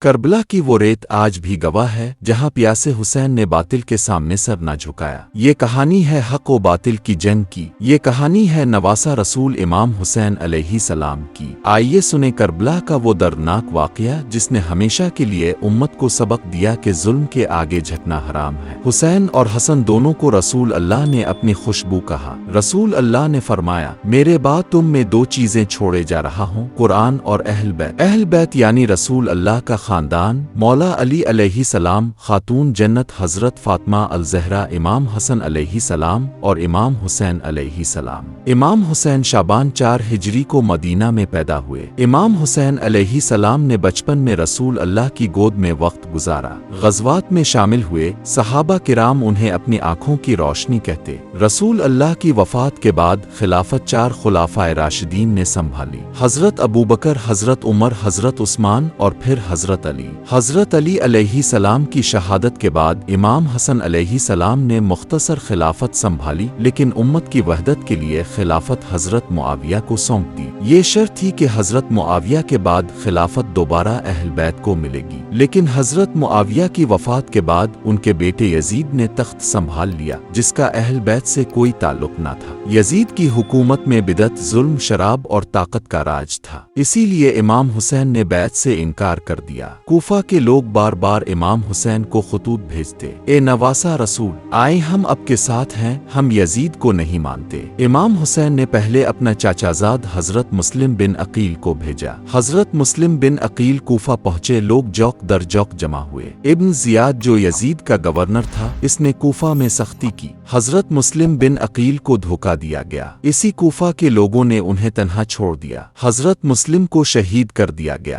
کربلا کی وہ ریت آج بھی گواہ ہے جہاں پیاسے حسین نے باطل کے سامنے سر نہ جھکایا۔ یہ کہانی ہے حق و باطل کی جنگ کی، یہ کہانی ہے نواسہ رسول امام حسین علیہ السلام کی۔ آئیے سنیں کربلا کا وہ دردناک واقعہ جس نے ہمیشہ کے لیے امت کو سبق دیا کہ ظلم کے آگے جھکنا حرام ہے۔ حسین اور حسن دونوں کو رسول اللہ نے اپنی خوشبو کہا۔ رسول اللہ نے فرمایا، میرے بعد تم میں دو چیزیں چھوڑے جا رہا ہوں، قرآن اور اہل بیت۔ اہل بیت یعنی رسول اللہ کا خاندان، مولا علی علیہ السلام، خاتون جنت حضرت فاطمہ الزہرا، امام حسن علیہ السلام اور امام حسین علیہ السلام۔ امام حسین شعبان 4 ہجری کو مدینہ میں پیدا ہوئے۔ امام حسین علیہ السلام نے بچپن میں رسول اللہ کی گود میں وقت گزارا، غزوات میں شامل ہوئے، صحابہ کرام انہیں اپنی آنکھوں کی روشنی کہتے۔ رسول اللہ کی وفات کے بعد خلافت 4 خلفائے راشدین نے سنبھالی، حضرت ابوبکر، حضرت عمر، حضرت عثمان اور پھر حضرت علی۔ حضرت علی علیہ السلام کی شہادت کے بعد امام حسن علیہ السلام نے مختصر خلافت سنبھالی، لیکن امت کی وحدت کے لیے خلافت حضرت معاویہ کو سونپ دی۔ یہ شرط تھی کہ حضرت معاویہ کے بعد خلافت دوبارہ اہل بیت کو ملے گی، لیکن حضرت معاویہ کی وفات کے بعد ان کے بیٹے یزید نے تخت سنبھال لیا، جس کا اہل بیت سے کوئی تعلق نہ تھا۔ یزید کی حکومت میں بدعت، ظلم، شراب اور طاقت کا راج تھا، اسی لیے امام حسین نے بیعت سے انکار کر دیا۔ کوفہ کے لوگ بار بار امام حسین کو خطوط بھیجتے، اے نواسہ رسول، آئے ہم آپ کے ساتھ ہیں، ہم یزید کو نہیں مانتے۔ امام حسین نے پہلے اپنا چاچا زاد حضرت مسلم بن عقیل کو بھیجا۔ حضرت مسلم بن عقیل کوفہ پہنچے، لوگ جوق در جوق جمع ہوئے۔ ابن زیاد جو یزید کا گورنر تھا، اس نے کوفہ میں سختی کی، حضرت مسلم بن عقیل کو دھوکہ دیا گیا، اسی کوفہ کے لوگوں نے انہیں تنہا چھوڑ دیا، حضرت مسلم کو شہید کر دیا گیا۔